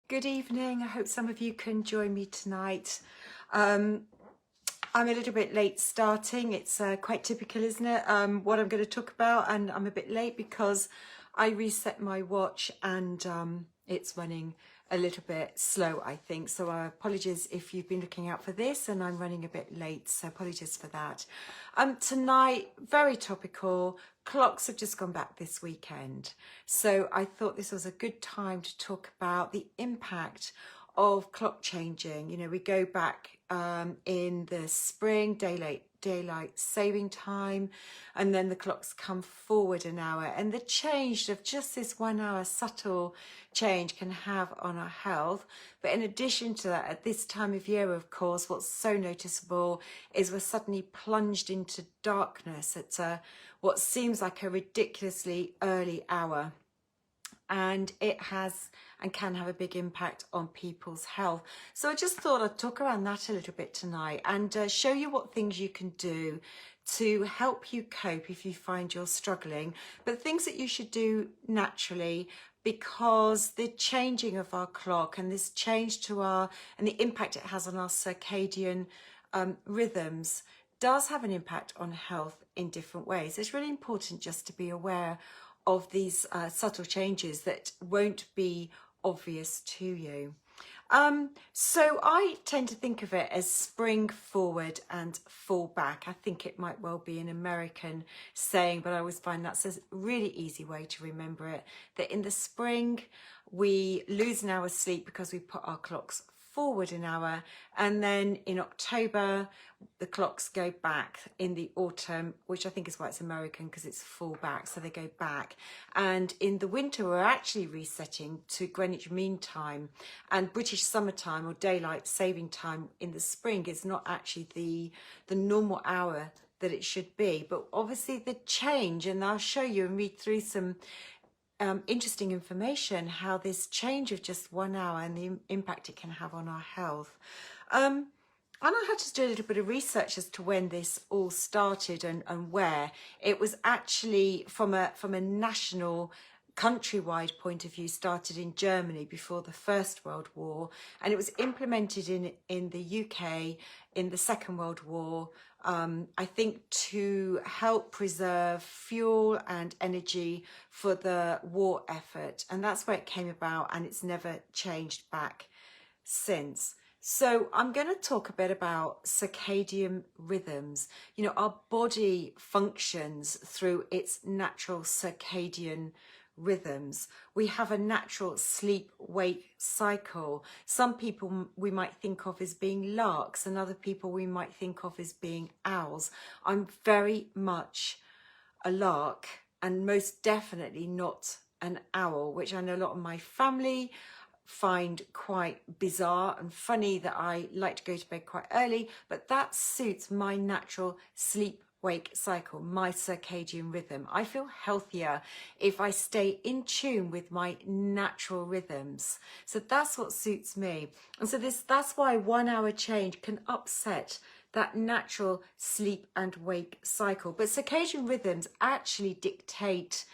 Good evening. I hope some of you can join me tonight. I'm a little bit late starting. It's quite typical, isn't it? What I'm going to talk about, and I'm a bit late because I reset my watch and it's running a little bit slow, I think. So apologies if you've been looking out for this and I'm running a bit late. So apologies for that. Tonight, very topical. Clocks have just gone back this weekend. So I thought this was a good time to talk about the impact of clock changing. You know, we go back in the spring, daylight saving time, and then the clocks come forward an hour, and the change of just this 1 hour subtle change can have on our health. But in addition to that, at this time of year, of course, what's so noticeable is we're suddenly plunged into darkness at what seems like a ridiculously early hour. And it has and can have a big impact on people's health. So I just thought I'd talk around that a little bit tonight and show you what things you can do to help you cope if you find you're struggling, but things that you should do naturally, because the changing of our clock and this change to and the impact it has on our circadian rhythms does have an impact on health in different ways. It's really important just to be aware of these subtle changes that won't be obvious to you. So I tend to think of it as spring forward and fall back. I think it might well be an American saying, but I always find that's a really easy way to remember it, that in the spring we lose an hour's sleep because we put our clocks forward an hour, and then in October the clocks go back in the autumn, which I think is why it's American, because it's fall back, so they go back. And in the winter we're actually resetting to Greenwich Mean Time, and British summertime or daylight saving time in the spring is not actually the normal hour that it should be. But obviously the change, and I'll show you and read through some interesting information, how this change of just 1 hour and the impact it can have on our health. And I had to do a little bit of research as to when this all started and where. It was actually from a national, countrywide point of view, started in Germany before the First World War, and it was implemented in the UK in the Second World War, I think to help preserve fuel and energy for the war effort, and that's where it came about, and it's never changed back since. So I'm going to talk a bit about circadian rhythms. You know, our body functions through its natural circadian rhythms. We have a natural sleep-wake cycle. Some people we might think of as being larks, and other people we might think of as being owls. I'm very much a lark, and most definitely not an owl, which I know a lot of my family find quite bizarre and funny, that I like to go to bed quite early, but that suits my natural sleep-wake cycle, my circadian rhythm. I feel healthier if I stay in tune with my natural rhythms. So that's what suits me. And so that's why 1 hour change can upset that natural sleep and wake cycle. But circadian rhythms actually dictate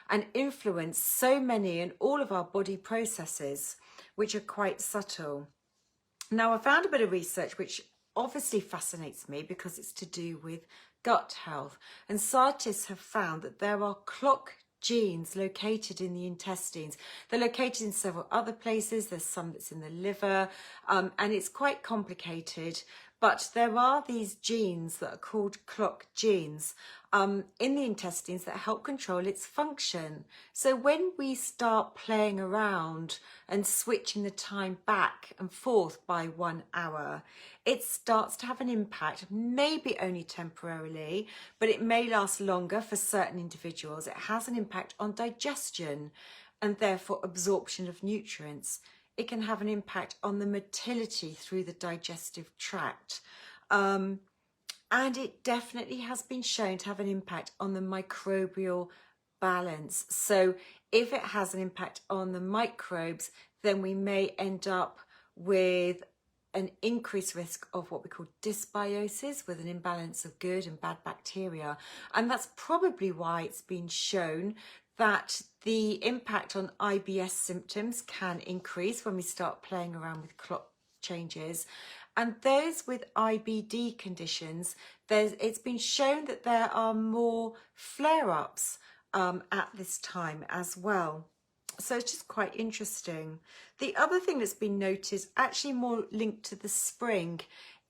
and influence so many and all of our body processes, which are quite subtle. Now, I found a bit of research which obviously fascinates me because it's to do with gut health. And scientists have found that there are clock genes located in the intestines. They're located in several other places. There's some that's in the liver, and it's quite complicated. But there are these genes that are called clock genes in the intestines that help control its function. So when we start playing around and switching the time back and forth by 1 hour, it starts to have an impact, maybe only temporarily, but it may last longer for certain individuals. It has an impact on digestion and therefore absorption of nutrients. It can have an impact on the motility through the digestive tract. And it definitely has been shown to have an impact on the microbial balance. So if it has an impact on the microbes, then we may end up with an increased risk of what we call dysbiosis, with an imbalance of good and bad bacteria. And that's probably why it's been shown that the impact on IBS symptoms can increase when we start playing around with clock changes. And those with IBD conditions, it's been shown that there are more flare-ups at this time as well. So it's just quite interesting. The other thing that's been noticed, actually more linked to the spring,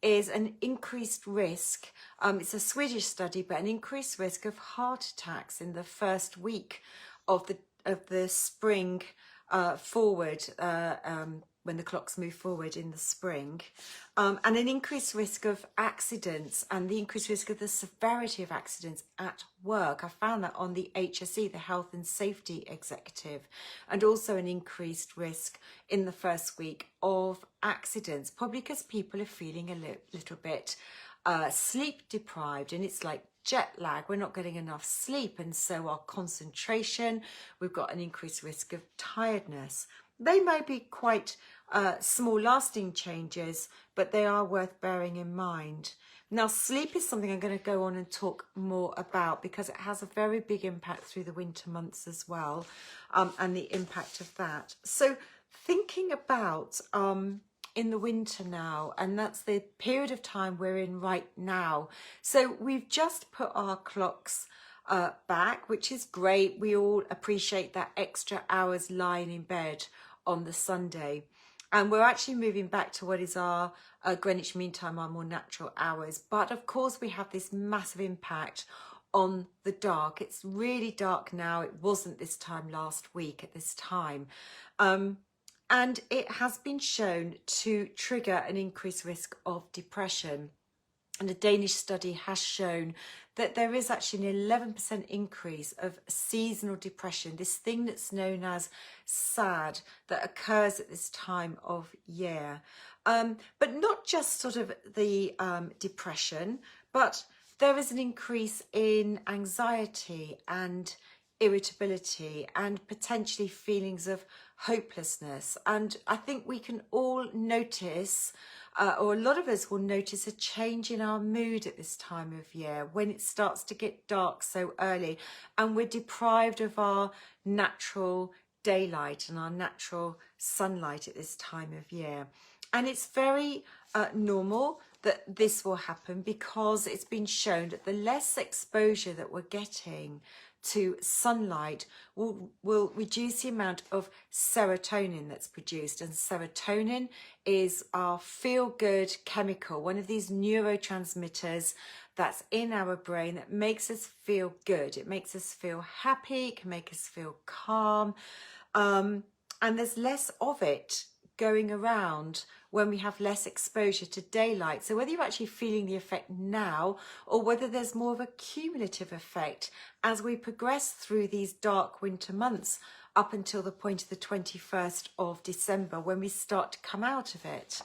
is an increased risk. It's a Swedish study, but an increased risk of heart attacks in the first week of the spring forward, when the clocks move forward in the spring, and an increased risk of accidents and the increased risk of the severity of accidents at work. I found that on the HSE, the Health and Safety Executive, and also an increased risk in the first week of accidents, probably because people are feeling a little bit sleep deprived, and it's like jet lag. We're not getting enough sleep, and so our concentration, we've got an increased risk of tiredness. They may be quite small lasting changes, but they are worth bearing in mind. Now, sleep is something I'm going to go on and talk more about because it has a very big impact through the winter months as well, and the impact of that. So thinking about in the winter now, and that's the period of time we're in right now. So we've just put our clocks back, which is great. We all appreciate that extra hours lying in bed on the Sunday. And we're actually moving back to what is our Greenwich Mean Time, our more natural hours. But of course, we have this massive impact on the dark. It's really dark now. It wasn't this time last week at this time. And it has been shown to trigger an increased risk of depression. And a Danish study has shown that there is actually an 11% increase of seasonal depression, this thing that's known as SAD, that occurs at this time of year. But not just sort of the depression, but there is an increase in anxiety and irritability and potentially feelings of hopelessness. And I think we can all notice, or a lot of us will notice, a change in our mood at this time of year when it starts to get dark so early and we're deprived of our natural daylight and our natural sunlight at this time of year. And it's very normal that this will happen because it's been shown that the less exposure that we're getting to sunlight will reduce the amount of serotonin that's produced. And serotonin is our feel-good chemical, one of these neurotransmitters that's in our brain that makes us feel good. It makes us feel happy, it can make us feel calm, and there's less of it going around when we have less exposure to daylight. So whether you're actually feeling the effect now or whether there's more of a cumulative effect as we progress through these dark winter months up until the point of the 21st of December when we start to come out of it,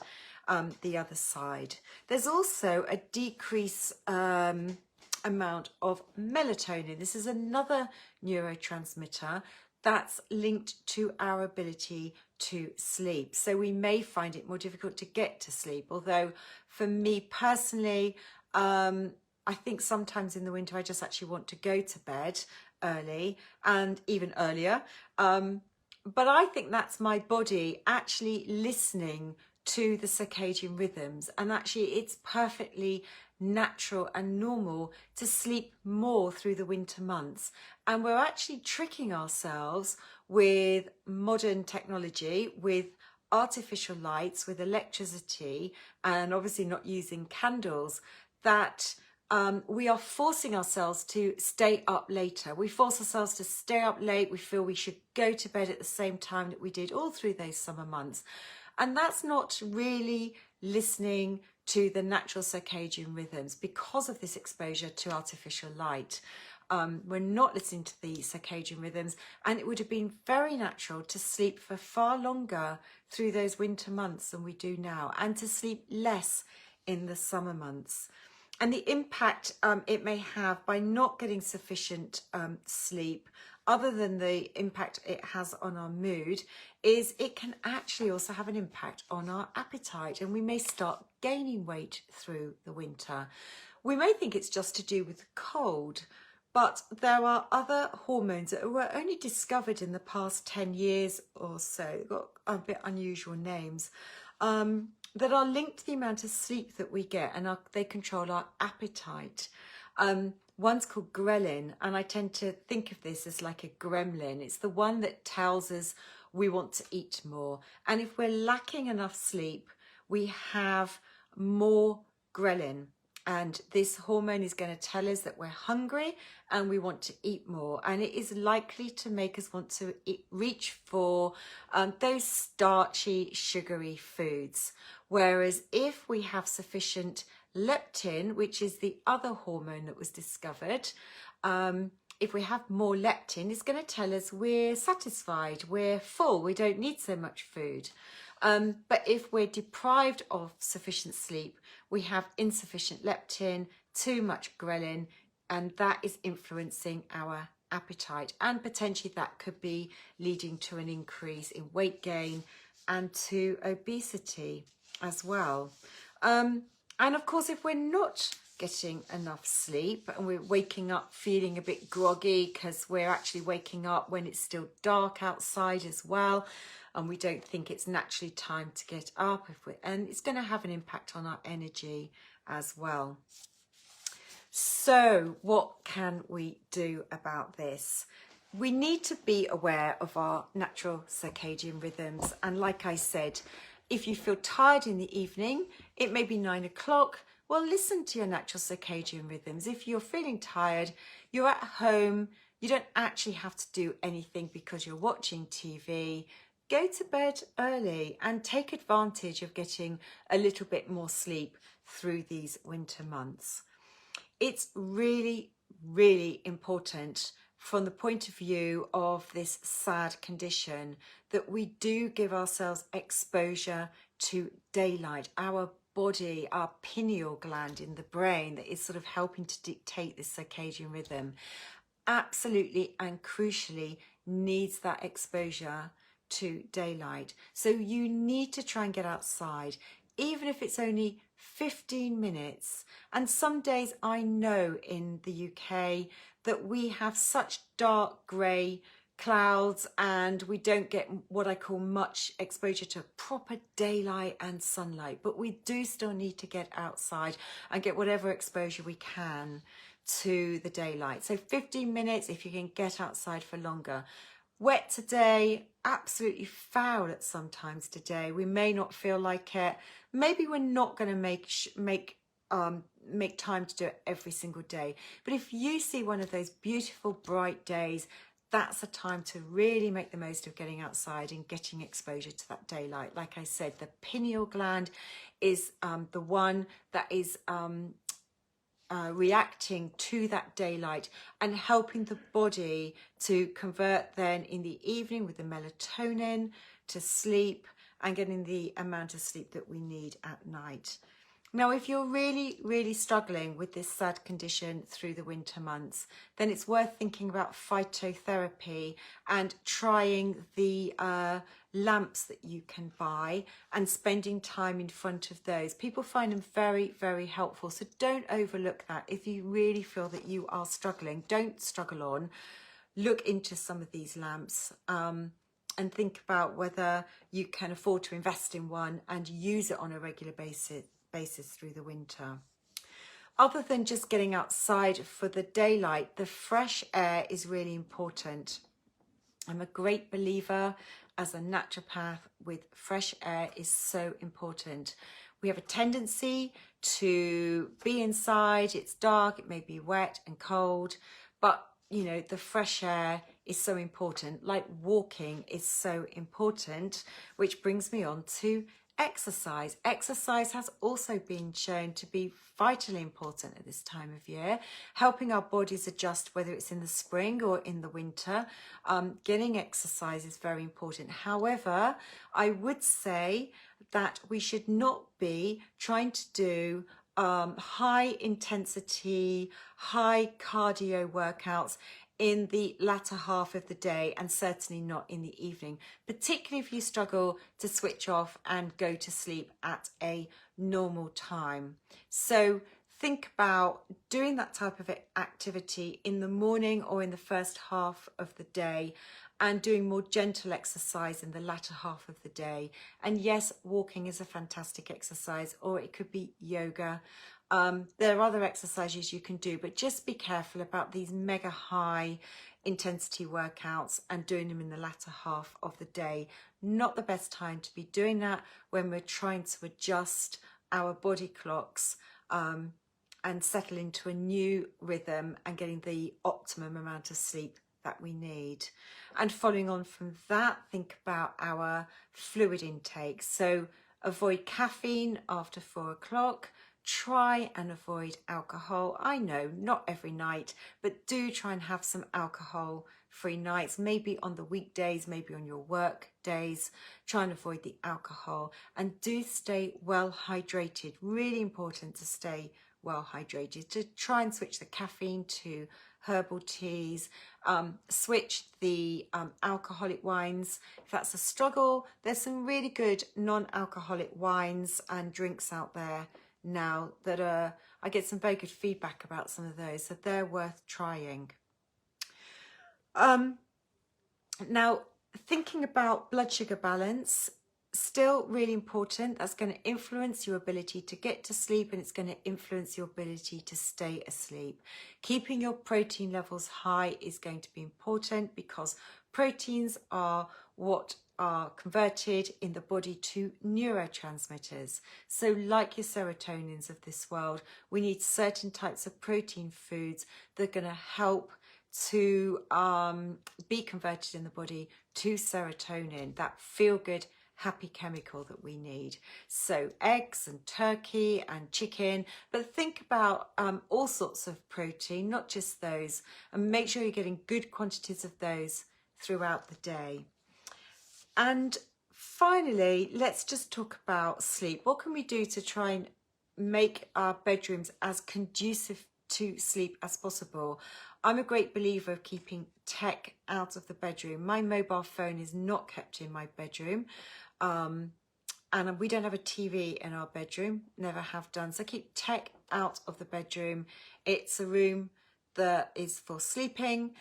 the other side. There's also a decrease amount of melatonin. This is another neurotransmitter that's linked to our ability to sleep. So we may find it more difficult to get to sleep. Although for me personally, I think sometimes in the winter, I just actually want to go to bed early and even earlier. But I think that's my body actually listening to the circadian rhythms. And actually it's perfectly natural and normal to sleep more through the winter months. And we're actually tricking ourselves with modern technology, with artificial lights, with electricity, and obviously not using candles, that we are forcing ourselves to stay up later. We force ourselves to stay up late. We feel we should go to bed at the same time that we did all through those summer months. And that's not really listening to the natural circadian rhythms because of this exposure to artificial light. We're not listening to the circadian rhythms, and it would have been very natural to sleep for far longer through those winter months than we do now, and to sleep less in the summer months. And the impact it may have by not getting sufficient sleep, other than the impact it has on our mood, is it can actually also have an impact on our appetite, and we may start gaining weight through the winter. We may think it's just to do with the cold, But there are other hormones that were only discovered in the past 10 years or so. They've got a bit unusual names, that are linked to the amount of sleep that we get, and they control our appetite. One's called Ghrelin, and I tend to think of this as like a gremlin. It's the one that tells us we want to eat more. And if we're lacking enough sleep, we have more Ghrelin. And this hormone is going to tell us that we're hungry and we want to eat more. And it is likely to make us want to reach for those starchy, sugary foods. Whereas if we have sufficient leptin, which is the other hormone that was discovered, if we have more leptin, it's going to tell us we're satisfied, we're full, we don't need so much food. But if we're deprived of sufficient sleep, we have insufficient leptin, too much ghrelin, and that is influencing our appetite. And potentially that could be leading to an increase in weight gain and to obesity as well. And of course, if we're not getting enough sleep and we're waking up feeling a bit groggy because we're actually waking up when it's still dark outside as well, and we don't think it's naturally time to get up, and it's going to have an impact on our energy as well. So what can we do about this? We need to be aware of our natural circadian rhythms. And like I said, if you feel tired in the evening, it may be 9 o'clock. Well, listen to your natural circadian rhythms. If you're feeling tired, you're at home, you don't actually have to do anything because you're watching TV. Go to bed early and take advantage of getting a little bit more sleep through these winter months. It's really, really important from the point of view of this sad condition that we do give ourselves exposure to daylight. Our body, our pineal gland in the brain that is sort of helping to dictate this circadian rhythm, absolutely and crucially needs that exposure to daylight. So you need to try and get outside, even if it's only 15 minutes. And some days I know in the UK that we have such dark grey clouds and we don't get what I call much exposure to proper daylight and sunlight, but we do still need to get outside and get whatever exposure we can to the daylight. So 15 minutes if you can get outside for longer. Wet today, absolutely foul at some times today. We may not feel like it. Maybe we're not going to make time to do it every single day. But if you see one of those beautiful bright days, that's a time to really make the most of getting outside and getting exposure to that daylight. Like I said, the pineal gland is the one that is reacting to that daylight and helping the body to convert then in the evening with the melatonin to sleep and getting the amount of sleep that we need at night. Now, if you're really, really struggling with this sad condition through the winter months, then it's worth thinking about phytotherapy and trying the lamps that you can buy and spending time in front of those. People find them very, very helpful. So don't overlook that. If you really feel that you are struggling, don't struggle on. Look into some of these lamps and think about whether you can afford to invest in one and use it on a regular basis through the winter. Other than just getting outside for the daylight, the fresh air is really important. I'm a great believer as a naturopath with fresh air is so important. We have a tendency to be inside, it's dark, it may be wet and cold, but you know, the fresh air is so important, like walking is so important, which brings me on to exercise. Exercise has also been shown to be vitally important at this time of year, helping our bodies adjust whether it's in the spring or in the winter. Getting exercise is very important. However, I would say that we should not be trying to do high intensity, high cardio workouts in the latter half of the day, and certainly not in the evening, particularly if you struggle to switch off and go to sleep at a normal time. So think about doing that type of activity in the morning or in the first half of the day, and doing more gentle exercise in the latter half of the day. And yes, walking is a fantastic exercise, or it could be yoga. There are other exercises you can do, but just be careful about these mega high intensity workouts and doing them in the latter half of the day. Not the best time to be doing that when we're trying to adjust our body clocks and settle into a new rhythm and getting the optimum amount of sleep that we need. And following on from that, think about our fluid intake. So avoid caffeine after 4 o'clock. Try and avoid alcohol. I know not every night, but do try and have some alcohol free nights, maybe on the weekdays, maybe on your work days. Try and avoid the alcohol, and do stay well hydrated. Really important to stay well hydrated, to try and switch the caffeine to herbal teas, switch the alcoholic wines. If that's a struggle, there's some really good non-alcoholic wines and drinks out there now that I get some very good feedback about some of those, so they're worth trying. Now, thinking about blood sugar balance, still really important. That's going to influence your ability to get to sleep, and it's going to influence your ability to stay asleep. Keeping your protein levels high is going to be important, because proteins are what are converted in the body to neurotransmitters. So like your serotonins of this world, we need certain types of protein foods that are going to help to be converted in the body to serotonin, that feel-good, happy chemical that we need. So eggs and turkey and chicken, but think about all sorts of protein, not just those, and make sure you're getting good quantities of those throughout the day. And finally, let's just talk about sleep. What can we do to try and make our bedrooms as conducive to sleep as possible? I'm a great believer of keeping tech out of the bedroom. My mobile phone is not kept in my bedroom. And we don't have a TV in our bedroom, never have done. So keep tech out of the bedroom. It's a room that is for sleeping.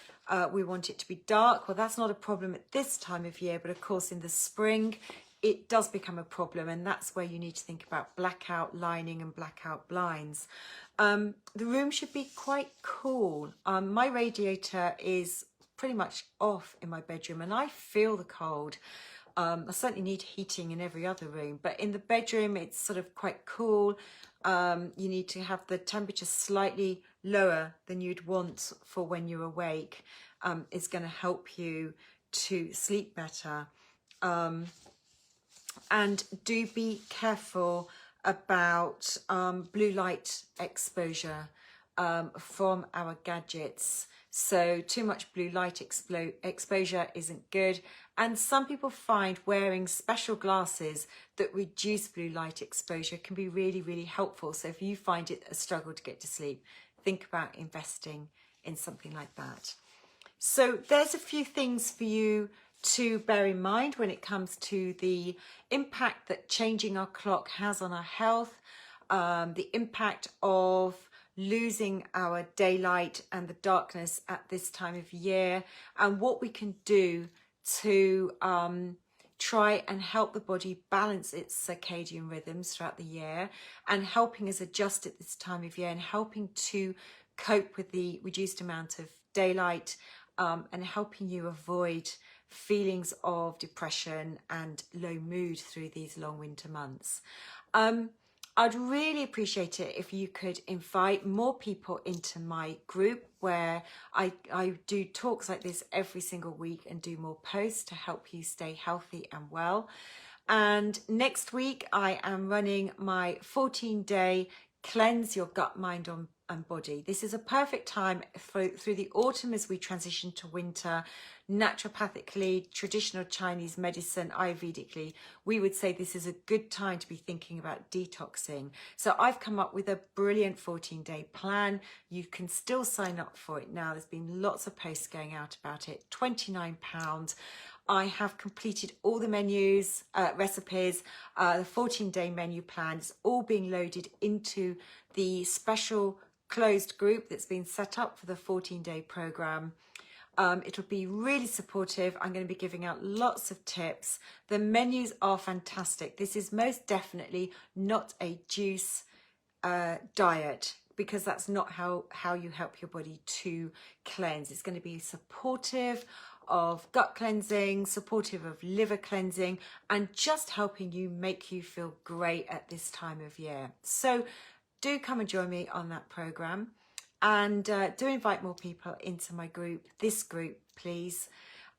We want it to be dark. Well, that's not a problem at this time of year, but of course in the spring it does become a problem, and that's where you need to think about blackout lining and blackout blinds. The room should be quite cool. My radiator is pretty much off in my bedroom, and I feel the cold. I certainly need heating in every other room, but in the bedroom it's sort of quite cool. You need to have the temperature slightly lower than you'd want for when you're awake. It's going to help you to sleep better. And do be careful about blue light exposure from our gadgets. So too much blue light exposure isn't good. And some people find wearing special glasses that reduce blue light exposure can be really, really helpful. So if you find it a struggle to get to sleep, think about investing in something like that. So there's a few things for you to bear in mind when it comes to the impact that changing our clock has on our health, the impact of losing our daylight and the darkness at this time of year, and what we can do to try and help the body balance its circadian rhythms throughout the year, and helping us adjust at this time of year, and helping to cope with the reduced amount of daylight, and helping you avoid feelings of depression and low mood through these long winter months. I'd really appreciate it if you could invite more people into my group, where I do talks like this every single week and do more posts to help you stay healthy and well. And next week I am running my 14-day Cleanse Your Gut, Mind and Body. This is a perfect time through the autumn as we transition to winter. Naturopathically, traditional Chinese medicine, Ayurvedically, we would say this is a good time to be thinking about detoxing. So I've come up with a brilliant 14-day plan. You can still sign up for it now. There's been lots of posts going out about it. £29. I have completed all the menus, recipes, the 14-day menu plan. It's all being loaded into the special closed group that's been set up for the 14-day program. It'll be really supportive. I'm going to be giving out lots of tips. The menus are fantastic. This is most definitely not a juice diet, because that's not how you help your body to cleanse. It's going to be supportive of gut cleansing, supportive of liver cleansing, and just helping you make you feel great at this time of year. So do come and join me on that program. And do invite more people into my group, this group, please.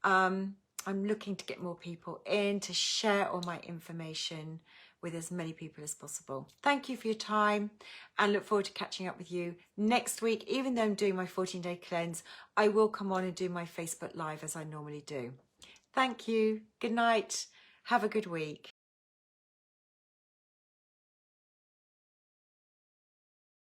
I'm looking to get more people in to share all my information with as many people as possible. Thank you for your time, and look forward to catching up with you next week. Even though I'm doing my 14-day cleanse, I will come on and do my Facebook Live as I normally do. Thank you. Good night. Have a good week.